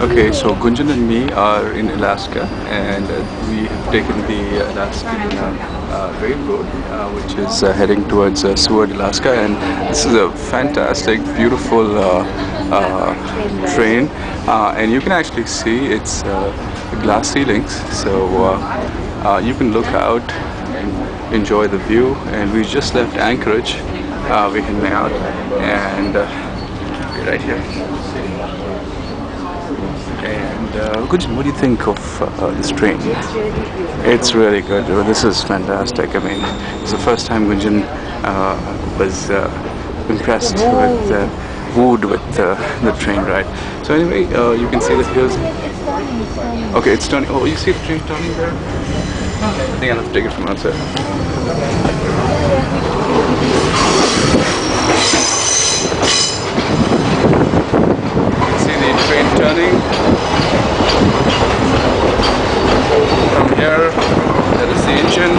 Okay, so Gunjan and me are in Alaska, and we have taken the Alaskan Railroad, which is heading towards Seward, Alaska. And this is a fantastic, beautiful train, and you can actually see it's glass ceilings, so you can look out and enjoy the view. And we just left Anchorage. We're heading out, and we're right here. And Gunjan, what do you think of this train? It's really good. This is fantastic. I mean, it's the first time Gunjan was impressed with, wooed with the train ride. So anyway, you can see that here's. Okay, it's turning. Oh, you see the train turning there? I think I'll have to take it from outside. Train turning from here. That is the engine.